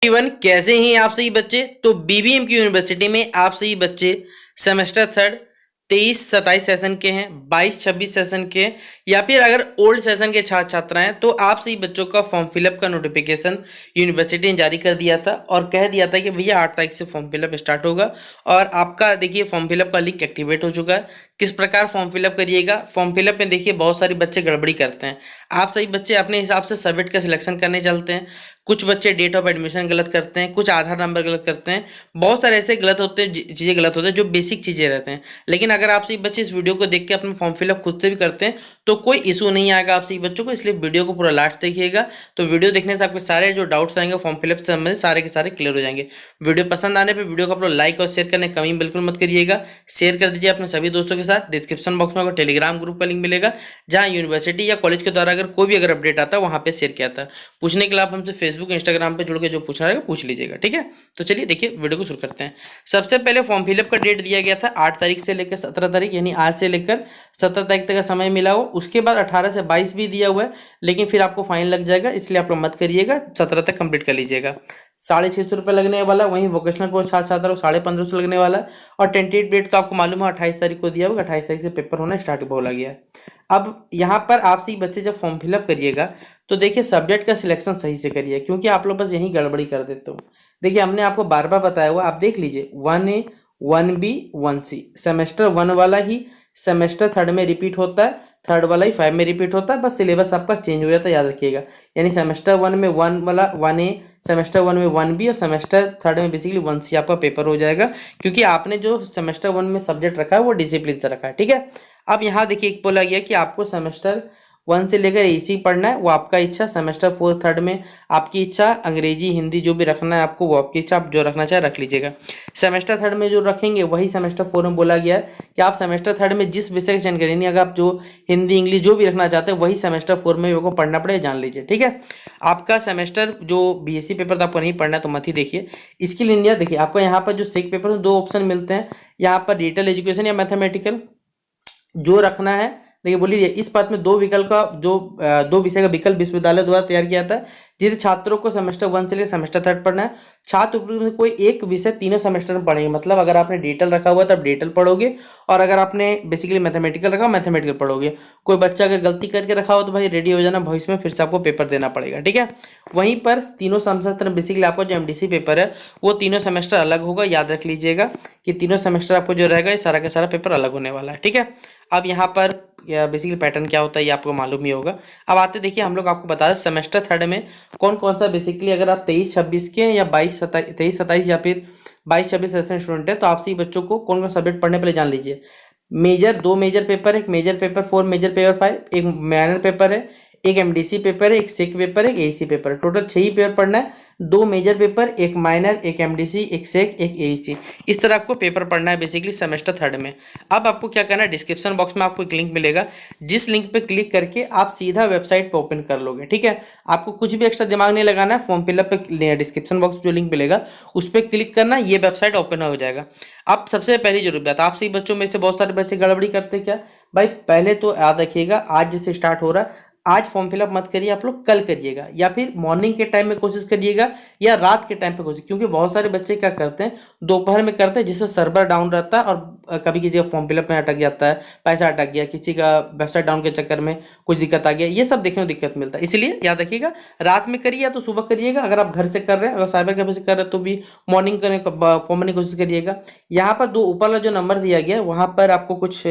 Even कैसे हैं आप सही बच्चे। तो बीबीएम की यूनिवर्सिटी में आप सही बच्चे सेमेस्टर थर्ड 23-27 सेशन के हैं, 22-26 सेशन के हैं, या फिर अगर ओल्ड सेशन के छात्र छात्रा हैं तो आप सही बच्चों का फॉर्म फिलअप का नोटिफिकेशन यूनिवर्सिटी ने जारी कर दिया था और कह दिया था कि भैया 8 तारीख से फॉर्म फिलअप स्टार्ट होगा। और आपका देखिए फॉर्म फिलअप का लिंक एक्टिवेट हो चुका है। किस प्रकार फॉर्म फिलअप करिएगा, फॉर्म फिलअप में देखिए बहुत सारे बच्चे गड़बड़ी करते हैं। आप सही बच्चे अपने हिसाब से सब्जेक्ट का सिलेक्शन करने चलते हैं, कुछ बच्चे डेट ऑफ एडमिशन गलत करते हैं, कुछ आधार नंबर गलत करते हैं, बहुत सारे ऐसे गलत होते हैं, चीज़ें गलत होते हैं जो बेसिक चीज़ें रहते हैं। लेकिन अगर आप सही बच्चे इस वीडियो को देख के अपना फॉर्म फिलअप खुद से भी करते हैं तो कोई इशू नहीं आएगा आप सही बच्चों को। इसलिए वीडियो को पूरा लास्ट देखिएगा, तो वीडियो देखने से आपके सारे जो डाउट्स आएंगे फॉर्म फिलअप से संबंधित सारे के सारे क्लियर हो जाएंगे। वीडियो पसंद आने पर वीडियो को आप लोग लाइक और शेयर करने कमी बिल्कुल मत करिएगा। शेयर कर दीजिए अपने सभी दोस्तों के साथ। डिस्क्रिप्शन बॉक्स में आपको टेलीग्राम ग्रुप का लिंक मिलेगा जहाँ यूनिवर्सिटी या कॉलेज के द्वारा अगर कोई भी अगर अपडेट आता है वहाँ पे शेयर किया था। पूछने के लिए आप हमसे फेसबुक इंस्टाग्राम पे जुड़ के जो पूछना रहेगा पूछ लीजिएगा, ठीक है। तो चलिए देखिए वीडियो को शुरू करते हैं। सबसे पहले फॉर्म फिलअप का डेट दिया गया था 8 तारीख से लेकर 17 तारीख, यानी आज से लेकर 17 तारीख तक का समय मिला हुआ। उसके बाद 18 से 22 भी दिया हुआ है, लेकिन फिर आपको फाइन लग जाएगा, इसलिए आप लोग मत करिएगा, 17 तक कंप्लीट कर लीजिएगा। 650 रुपये लगने वाला, वहीं वोकेशनल कोर्स छात्र छात्रा को 1550 लगने वाला है। और टेंटेटिव डेट का आपको मालूम है 28 तारीख को दिया होगा, 28 तारीख से पेपर होना स्टार्ट बोला गया है। अब यहाँ पर आप सही बच्चे जब फॉर्म फिलअप करिएगा तो देखिए सब्जेक्ट का सिलेक्शन सही से करिए, क्योंकि आप लोग बस यही गड़बड़ी कर देते हो। देखिए हमने आपको बार बार बताया हुआ, आप देख लीजिए 1A 1B 1C सेमेस्टर 1 वाला ही सेमेस्टर थर्ड में रिपीट होता है, थर्ड वाला ही 5 में रिपीट होता है, बस सिलेबस आपका चेंज हो जाता है, याद रखिएगा। यानी सेमेस्टर 1 में 1 वाला 1A, सेमेस्टर 1 में 1B और सेमेस्टर थर्ड में बेसिकली 1C आपका पेपर हो जाएगा, क्योंकि आपने जो सेमेस्टर 1 में सब्जेक्ट रखा है वो डिसिप्लिन से रखा है, ठीक है। अब यहाँ देखिए एक बोला गया कि आपको सेमेस्टर 1 से लेकर एसी पढ़ना है, वो आपका इच्छा। सेमेस्टर 4 थर्ड में आपकी इच्छा, अंग्रेजी हिंदी जो भी रखना है आपको वो आपकी इच्छा, आप जो रखना चाहे रख लीजिएगा। सेमेस्टर थर्ड में जो रखेंगे वही सेमेस्टर 4 में बोला गया है कि आप सेमेस्टर थर्ड में जिस विषय का चयन करेंगे, अगर आप जो हिंदी इंग्लिश जो भी रखना चाहते हैं वही सेमेस्टर 4 में आपको पढ़ना पड़ेगा, जान लीजिए, ठीक है। आपका सेमेस्टर जो बीएससी पेपर था आपको नहीं पढ़ना है तो मत ही देखिए। स्किल इंडिया देखिए आपको यहाँ पर जो सेक पेपर में 2 ऑप्शन मिलते हैं, यहाँ पर डिजिटल एजुकेशन या मैथमेटिकल जो रखना है। देखिए बोलिए इस पाठ में 2 विकल्प का जो 2 विषय का विकल्प विश्वविद्यालय द्वारा तैयार किया था, जिसे छात्रों को सेमेस्टर 1 से लेकर सेमेस्टर थर्ड पढ़ना है। छात्र उपयुक्त में कोई एक विषय तीनों सेमेस्टर में पढ़ेंगे, मतलब अगर आपने डिजिटल रखा हुआ तो आप डिजिटल पढ़ोगे, और अगर आपने बेसिकली मैथमेटिकल रखा मैथमेटिकल पढ़ोगे। कोई बच्चा अगर गलती करके रखा हो तो भाई रेडी हो जाना, भविष्य में फिर से आपको पेपर देना पड़ेगा, ठीक है। वहीं पर तीनों सेमेस्टर बेसिकली आपका जो एमडीसी पेपर है वो तीनों सेमेस्टर अलग होगा, याद रख लीजिएगा कि तीनों सेमेस्टर आपको जो रहेगा ये सारा का सारा पेपर अलग होने वाला है, ठीक है। अब यहाँ पर बेसिकली पैटर्न क्या होता है ये आपको मालूम ही होगा। अब आते देखिए हम लोग आपको बता दें सेमेस्टर थर्ड में कौन कौन सा बेसिकली, अगर आप 23-26 के या 23-27 या फिर 22-26 स्टूडेंट है तो आप सही बच्चों को कौन कौन सब्जेक्ट पढ़ने पहले जान लीजिए। मेजर 2 मेजर पेपर, एक मेजर पेपर 4 मेजर पेपर 5, एक माइनर पेपर है, एक एमडीसी पेपर है, एक सेक पेपर है, एक एसी पेपर है। टोटल 6 ही पेपर पढ़ना है, 2 मेजर पेपर, एक माइनर, एक एमडीसी, एक सेक, एक एसी। इस तरह आपको पेपर पढ़ना है बेसिकली सेमेस्टर थर्ड में। अब आपको क्या करना है, डिस्क्रिप्शन बॉक्स में आपको एक लिंक मिलेगा, जिस लिंक पे क्लिक करके आप सीधा वेबसाइट पे ओपन कर लोगे, ठीक है। आपको कुछ भी एक्स्ट्रा दिमाग नहीं लगाना है, फॉर्म फिलअप पे डिस्क्रिप्शन बॉक्स जो लिंक मिलेगा उस पर क्लिक करना, ये वेबसाइट ओपन हो जाएगा। अब सबसे पहली जरूरी बात, आप सही बच्चों में से बहुत सारे बच्चे गड़बड़ी करते क्या भाई, पहले तो याद रखिएगा आज जैसे स्टार्ट हो रहा है, आज फॉर्म फिलअप मत करिए, आप लोग कल करिएगा, या फिर मॉर्निंग के टाइम में कोशिश करिएगा या रात के टाइम पे कोशिश, क्योंकि बहुत सारे बच्चे क्या करते हैं दोपहर में करते हैं जिसमें सर्वर डाउन रहता है, और कभी किसी का फॉर्म फिलअप में अटक जाता है, पैसा अटक गया, किसी का वेबसाइट डाउन के चक्कर में कुछ दिक्कत आ गया, ये सब देखने में दिक्कत मिलता है। इसलिए याद रखिएगा रात में करिए या तो सुबह करिएगा, अगर आप घर से कर रहे हैं, अगर साइबर कैफे से कर रहे हैं तो भी मॉर्निंग करने फॉर्म की कोशिश करिएगा। यहाँ पर 2 ऊपर वाला जो नंबर दिया गया है वहाँ पर आपको कुछ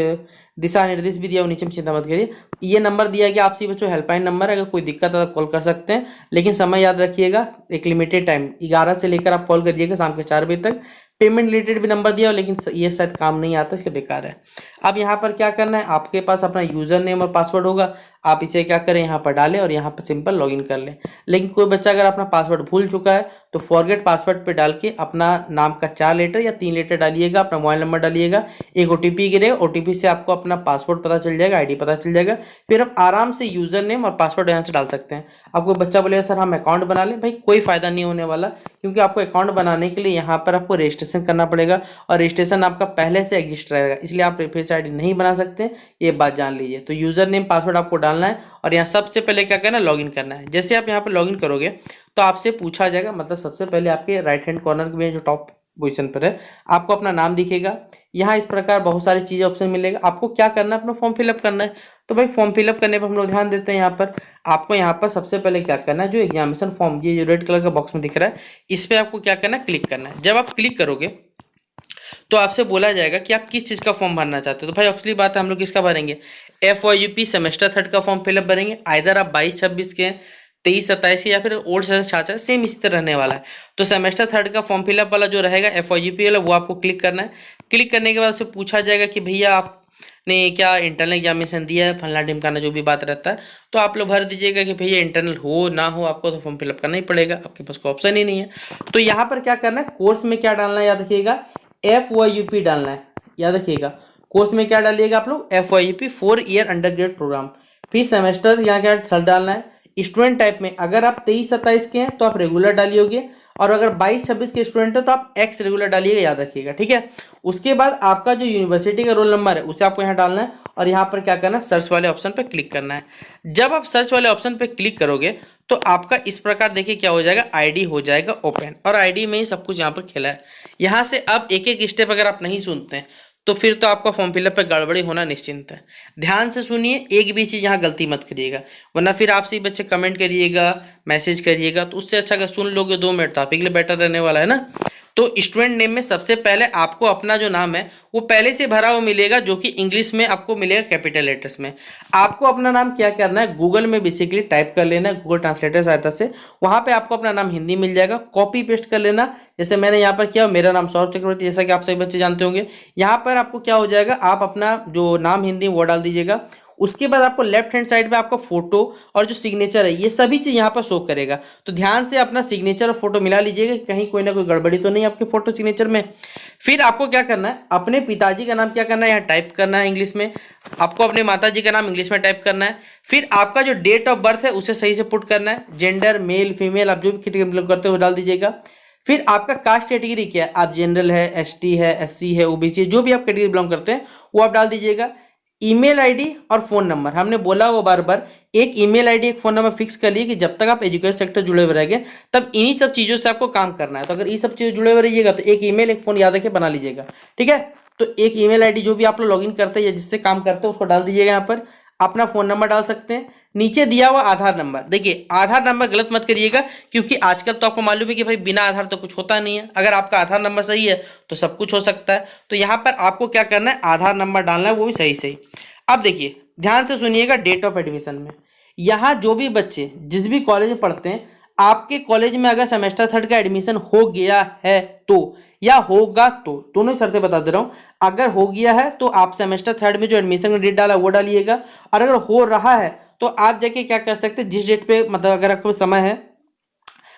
दिशा निर्देश भी दिया, नीचे में चिंता मत करिए। ये नंबर दिया गया आपसे बच्चों हेल्पलाइन नंबर है, अगर कोई दिक्कत है तो कॉल कर सकते हैं, लेकिन समय याद रखिएगा एक लिमिटेड टाइम 11 से लेकर आप कॉल करिएगा शाम के 4 बजे तक। पेमेंट रिलेटेड भी नंबर दिया, लेकिन ये शायद काम नहीं आता, इसलिए बेकार है। अब यहाँ पर क्या करना है, आपके पास अपना यूजर नेम और पासवर्ड होगा, आप इसे क्या करें यहाँ पर डालें और यहाँ पर सिंपल लॉगिन कर लें। लेकिन कोई बच्चा अगर अपना पासवर्ड भूल चुका है तो फॉरगेट पासवर्ड पे डाल के अपना नाम का 4 लेटर या 3 लेटर डालिएगा, अपना मोबाइल नंबर डालिएगा, एक ओटीपी गिरेगा, ओटीपी से आपको अपना पासवर्ड पता चल जाएगा, आईडी पता चल जाएगा, फिर आप आराम से यूजर नेम और पासवर्ड यहाँ से डाल सकते हैं। आपको बच्चा बोलेगा सर हम अकाउंट बना लें, भाई कोई फायदा नहीं होने वाला, क्योंकि आपको अकाउंट बनाने के लिए यहाँ पर आपको रजिस्ट्रेशन करना पड़ेगा, और रजिस्ट्रेशन आपका पहले से एग्जिस्ट रहेगा, इसलिए आप फिर से आईडी नहीं बना सकते, ये बात जान लीजिए। तो यूजर नेम पासवर्ड आपको डालना डालना है और यहाँ सबसे पहले क्या करना है, लॉगिन करना है। जैसे आप यहाँ पर लॉगिन करोगे तो आपसे पूछा जाएगा, मतलब सबसे पहले आपके राइट हैंड कॉर्नर में जो टॉप पोजीशन पर है आपको अपना नाम दिखेगा। यहाँ इस प्रकार बहुत सारी चीज़ें ऑप्शन मिलेगा। आपको क्या करना है, अपना फॉर्म फिलअप करना है। तो भाई फॉर्म फिलअप करने पर हम लोग ध्यान देते हैं। यहाँ पर आपको यहाँ पर सबसे पहले क्या करना है, जो एग्जामिनेशन फॉर्म ये जो रेड कलर का बॉक्स में दिख रहा है इस पर आपको क्या करना है, क्लिक करना है। जब आप क्लिक करोगे तो आपसे बोला जाएगा कि आप किस चीज़ का फॉर्म भरना चाहते हो। तो भाई असली बात है, हम लोग किसका भरेंगे, FYUP सेमेस्टर 3 का फॉर्म फिलअप भरेंगे। आइदर आप 22-26 के, 23-27 के या फिर ओल्ड सेशन छात्र, सेम इसी तरह रहने वाला है। तो सेमेस्टर 3 का फॉर्म फिलअप वाला जो रहेगा FYUP वाला, वो आपको क्लिक करना है। क्लिक करने के बाद उससे पूछा जाएगा कि भैया आपने क्या इंटरनल एग्जामिनेशन दिया है, फलना ढिमकाना जो भी बात रहता है। तो आप लोग भर दीजिएगा कि भैया इंटरनल हो ना हो, आपको तो फॉर्म फिलअप करना ही पड़ेगा, आपके पास कोई ऑप्शन ही नहीं है। तो यहाँ पर क्या करना है, कोर्स में क्या डालना है याद रखिएगा, FYUP डालना है, याद रखिएगा। कोर्स में क्या डालिएगा आप लोग, FYUP 4 year undergrad programme. फिर सेमेस्टर यहाँ क्या सर डालना है। स्टूडेंट टाइप में अगर आप 23-27 के हैं तो आप रेगुलर डालिएगे, और अगर 22-26 के स्टूडेंट है तो आप एक्स रेगुलर डालिएगा, याद रखिएगा, ठीक है। उसके बाद आपका जो यूनिवर्सिटी का रोल नंबर है उसे आपको यहाँ डालना है, और यहाँ पर क्या करना है, सर्च वाले ऑप्शन पर क्लिक करना है। जब आप सर्च वाले ऑप्शन पर क्लिक करोगे तो आपका इस प्रकार देखिए क्या हो जाएगा, आईडी हो जाएगा ओपन, और आईडी में ही सब कुछ यहाँ पर खेला है। यहाँ से अब एक एक स्टेप अगर आप नहीं सुनते हैं तो फिर तो आपका फॉर्म फिलअप पे गड़बड़ी होना निश्चिंत है। ध्यान से सुनिए, एक भी चीज़ यहाँ गलती मत करिएगा, वरना फिर आपसे ही बच्चे कमेंट करिएगा, मैसेज करिएगा। तो उससे अच्छा अगर सुन लोगे 2 मिनट तो आप ही के लिए बेटर रहने वाला है ना। तो स्टूडेंट नेम में सबसे पहले आपको अपना जो नाम है वो पहले से भरा हुआ मिलेगा, जो कि इंग्लिश में आपको मिलेगा कैपिटल लेटर्स में। आपको अपना नाम क्या करना है, गूगल में बेसिकली टाइप कर लेना है, गूगल ट्रांसलेटर सहायता से। वहाँ पे आपको अपना नाम हिंदी मिल जाएगा, कॉपी पेस्ट कर लेना। जैसे मैंने यहाँ पर किया, मेरा नाम सौरभ चक्रवर्ती, जैसा कि आप सभी बच्चे जानते होंगे। यहाँ पर आपको क्या हो जाएगा, आप अपना जो नाम हिंदी वो डाल दीजिएगा। उसके बाद आपको लेफ्ट हैंड साइड पे आपका फोटो और जो सिग्नेचर है ये सभी चीज़ यहाँ पर शो करेगा। तो ध्यान से अपना सिग्नेचर और फोटो मिला लीजिएगा, कहीं कोई ना कोई गड़बड़ी तो नहीं आपके फोटो सिग्नेचर में। फिर आपको क्या करना है, अपने पिताजी का नाम क्या करना है, यहाँ टाइप करना है इंग्लिश में। आपको अपने माताजी का नाम इंग्लिश में टाइप करना है। फिर आपका जो डेट ऑफ बर्थ है उसे सही से पुट करना है। जेंडर मेल फीमेल आप जो भी कैटेगरी करते हो डाल दीजिएगा। फिर आपका कास्ट कैटेगरी क्या है, आप जनरल है, ST है, SC है, OBC, जो भी आप कैटेगरी बिलोंग करते हैं वो आप डाल दीजिएगा। ईमेल आईडी और फोन नंबर, हमने बोला वो बार बार, एक ईमेल आईडी एक फोन नंबर फिक्स कर लिए कि जब तक आप एजुकेशन सेक्टर जुड़े हुए रहेंगे तब इन्हीं सब चीज़ों से आपको काम करना है। तो अगर ये सब चीज़ें जुड़े हुए रहिएगा तो एक ईमेल एक फोन याद रखे बना लीजिएगा, ठीक है। तो एक ईमेल आईडी जो भी आप लोग लॉगिन करते हैं या जिससे काम करते हैं उसको डाल दीजिएगा। यहाँ पर अपना फोन नंबर डाल सकते हैं। नीचे दिया हुआ आधार नंबर, देखिए आधार नंबर गलत मत करिएगा, क्योंकि आजकल तो आपको मालूम है कि भाई बिना आधार तो कुछ होता नहीं है। अगर आपका आधार नंबर सही है तो सब कुछ हो सकता है। तो यहाँ पर आपको क्या करना है, आधार नंबर डालना है, वो भी सही सही। अब देखिए ध्यान से सुनिएगा, डेट ऑफ एडमिशन में यहाँ जो भी बच्चे जिस भी कॉलेज में पढ़ते हैं, आपके कॉलेज में अगर सेमेस्टर 3 का एडमिशन हो गया है तो, या होगा तो, दोनों ही शर्तें बता दे रहा हूँ। अगर हो गया है तो आप सेमेस्टर 3 में जो एडमिशन का डेट डाला वो डालिएगा, और अगर हो रहा है तो आप जाके क्या कर सकते हैं, जिस डेट पे मतलब अगर आपको समय है,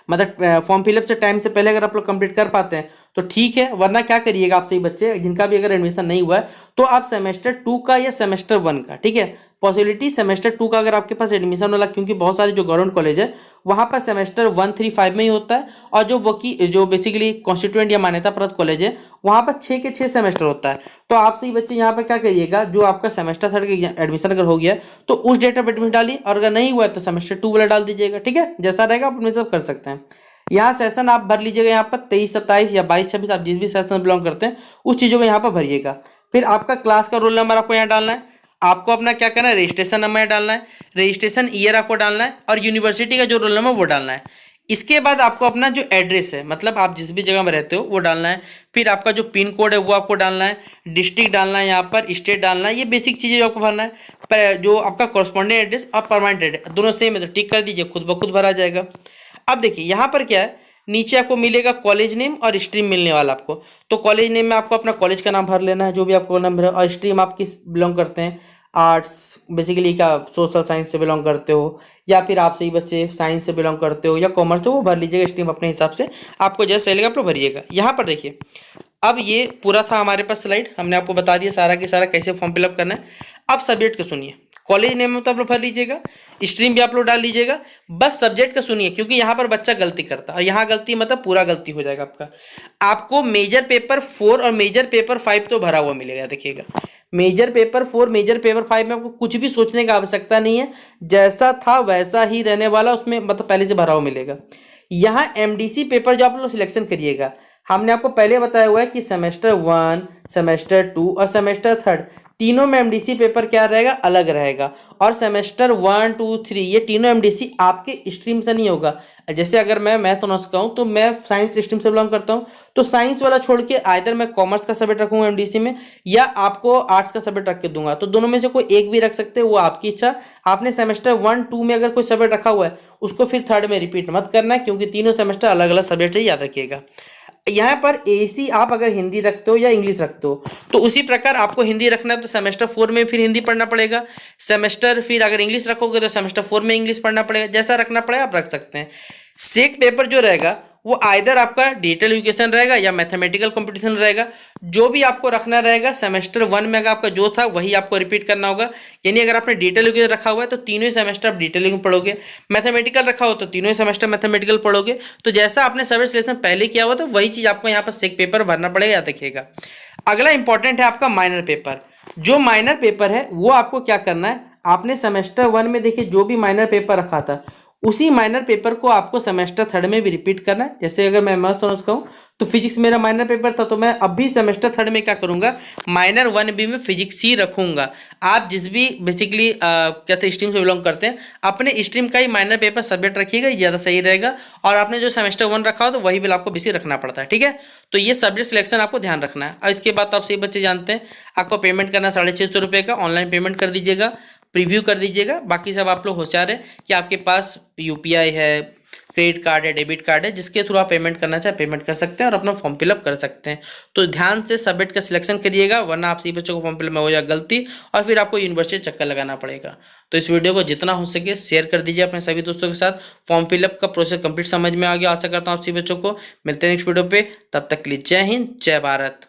मतलब फॉर्म फिलअप से टाइम से पहले अगर आप लोग कंप्लीट कर पाते हैं तो ठीक है, वरना क्या करिएगा आप सही बच्चे जिनका भी अगर एडमिशन नहीं हुआ है तो आप सेमेस्टर 2 का या सेमेस्टर 1 का, ठीक है, पॉसिबिलिटी सेमेस्टर 2 का अगर आपके पास एडमिशन वाला, क्योंकि बहुत सारे जो गवर्नमेंट कॉलेज है वहाँ पर सेमेस्टर 1, 3, 5 में ही होता है, और जो बेसिकली कॉन्स्टिट्यूएंट या मान्यता प्राप्त कॉलेज है वहाँ पर 6 के 6 सेमेस्टर होता है। तो आप सही बच्चे यहाँ पर क्या करिएगा, जो आपका सेमेस्टर 3 का एडमिशन अगर हो गया तो उस डेट ऑफ एडमिशन डालिए, और अगर नहीं हुआ है तो सेमेस्टर 2 वाला डाल दीजिएगा, ठीक है। जैसा रहेगा आप एडमिशन कर सकते हैं। यहाँ सेशन आप भर लीजिएगा, यहाँ पर 23-27 या 22-26 आप जिस भी सेशन बिलोंग करते हैं उस चीज़ों को यहाँ पर भरिएगा। फिर आपका क्लास का रोल नंबर आपको यहाँ डालना है। आपको अपना क्या करना है, रजिस्ट्रेशन नंबर डालना है, रजिस्ट्रेशन ईयर आपको डालना है, और यूनिवर्सिटी का जो रोल नंबर वो डालना है। इसके बाद आपको अपना जो एड्रेस है, मतलब आप जिस भी जगह में रहते हो वो डालना है। फिर आपका जो पिन कोड है वो आपको डालना है, डिस्ट्रिक्ट डालना है, यहाँ पर स्टेट डालना है, ये बेसिक चीज़ें जो आपको भरना है। जो आपका कॉरस्पॉन्डेंट एड्रेस और परमानेंट एड्रेस दोनों सेम है तो टिक कर दीजिए, खुद ब खुद भरा जाएगा। अब देखिए यहाँ पर क्या है, नीचे आपको मिलेगा कॉलेज नेम और स्ट्रीम मिलने वाला आपको। तो कॉलेज नेम में आपको अपना कॉलेज का नाम भर लेना है, जो भी आपको नाम भर, और स्ट्रीम आप किस बिलोंग करते हैं, आर्ट्स बेसिकली क्या सोशल साइंस से बिलोंग करते हो, या फिर आप सही बच्चे साइंस से बिलोंग करते हो या कॉमर्स से, वो भर लीजिएगा स्ट्रीम अपने हिसाब से, आपको जैसे सही लगे आप लोग भरिएगा। यहाँ पर देखिए अब ये पूरा था हमारे पास स्लाइड, हमने आपको बता दिया सारा के सारा कैसे फॉर्म फिलअप करना है। अब सब्जेक्ट का सुनिए, कॉलेज नेम में तो आप लोग भर लीजिएगा, स्ट्रीम भी आप लोग डाल लीजिएगा, बस सब्जेक्ट का सुनिए, क्योंकि यहाँ पर बच्चा गलती करता है, और यहाँ गलती मतलब पूरा गलती हो जाएगा आपका। आपको मेजर पेपर 4 और मेजर पेपर 5 तो भरा हुआ मिलेगा, देखिएगा मेजर पेपर 4 मेजर पेपर 5 में आपको कुछ भी सोचने का आवश्यकता नहीं है, जैसा था वैसा ही रहने वाला, उसमें मतलब पहले से भरा हुआ मिलेगा। यहाँ एमडीसी पेपर जो आप लोग सिलेक्शन करिएगा, हमने आपको पहले बताया हुआ है कि सेमेस्टर 1, सेमेस्टर 2 और सेमेस्टर 3 तीनों में एमडीसी पेपर क्या रहेगा, अलग रहेगा। और सेमेस्टर 1, 2, 3 ये तीनों एमडीसी आपके स्ट्रीम से नहीं होगा। जैसे अगर मैं मैथ ऑनर्स का हूँ तो मैं साइंस स्ट्रीम से बिलोंग करता हूँ, तो साइंस वाला छोड़ के आइदर मैं कॉमर्स का सब्जेक्ट रखूंगा एमडीसी में, या आपको आर्ट्स का सब्जेक्ट रख के दूंगा। तो दोनों में से कोई एक भी रख सकते हैं, वो आपकी इच्छा। आपने सेमेस्टर 1, 2 में अगर कोई सब्जेक्ट रखा हुआ है, उसको फिर थर्ड में रिपीट मत करना है, क्योंकि तीनों सेमेस्टर अलग अलग सब्जेक्ट है, याद रखिएगा। यहाँ पर एसी आप अगर हिंदी रखते हो या इंग्लिश रखते हो, तो उसी प्रकार आपको हिंदी रखना है तो सेमेस्टर 4 में फिर हिंदी पढ़ना पड़ेगा। सेमेस्टर फिर अगर इंग्लिश रखोगे तो सेमेस्टर 4 में इंग्लिश पढ़ना पड़ेगा। जैसा रखना पड़ेगा आप रख सकते हैं। सेक पेपर जो रहेगा वो आइदर आपका डिजिटल एजुकेशन रहेगा या मैथमेटिकल कंपटीशन रहेगा। जो भी आपको रखना रहेगा सेमेस्टर 1 में अगर आपका जो था वही आपको रिपीट करना होगा। यानी अगर आपने डिजिटल एजुकेशन रखा हुआ है तो तीनों ही सेमेस्टर आप डिजिटल एजुकेशन पढ़ोगे, मैथमेटिकल रखा हो तो तीनों ही सेमेस्टर मैथमेटिकल पढ़ोगे। तो जैसा आपने सब्जेक्ट सिलेक्शन पहले किया हुआ तो वही चीज़ आपको यहाँ पर सेक पेपर भरना पड़ेगा, याद रखिएगा। अगला इंपॉर्टेंट है आपका माइनर पेपर। जो माइनर पेपर है वो आपको क्या करना है, आपने सेमेस्टर 1 में देखिए जो भी माइनर पेपर रखा था उसी माइनर पेपर को आपको सेमेस्टर 3 में भी रिपीट करना है। जैसे अगर मैं मैथ्स ऑनर्स का हूँ तो फिजिक्स मेरा माइनर पेपर था, तो मैं अब भी सेमेस्टर 3 में क्या करूंगा, माइनर 1B में फिजिक्स ही रखूंगा। आप जिस भी बेसिकली कहते स्ट्रीम से बिलोंग करते हैं, अपने स्ट्रीम का ही माइनर पेपर सब्जेक्ट रखिएगा, ज़्यादा सही रहेगा। और आपने जो सेमेस्टर 1 रखा हो तो वही बिल आपको बेसिक रखना पड़ता है, ठीक है। तो ये सब्जेक्ट सिलेक्शन आपको ध्यान रखना है। और इसके बाद तो आप सही बच्चे जानते हैं, आपको पेमेंट करना 650 रुपये का, ऑनलाइन पेमेंट कर दीजिएगा, प्रीव्यू कर दीजिएगा। बाकी सब आप लोग होशियार है कि आपके पास यूपीआई है, क्रेडिट कार्ड है, डेबिट कार्ड है, जिसके थ्रू आप पेमेंट करना चाहे पेमेंट कर सकते हैं और अपना फॉर्म फिलअप कर सकते हैं। तो ध्यान से सब्जेक्ट का सिलेक्शन करिएगा, वरना आप सही बच्चों को फॉर्म फिलअप में हो जाए गलती और फिर आपको यूनिवर्सिटी चक्कर लगाना पड़ेगा। तो इस वीडियो को जितना हो सके शेयर कर दीजिए अपने सभी दोस्तों के साथ। फॉर्म फिलअप का प्रोसेस कंप्लीट समझ में आ गया, आशा करता हूँ आप सभी बच्चों को। मिलते हैं नेक्स्ट वीडियो पे, तब तक के लिए जय हिंद, जय भारत।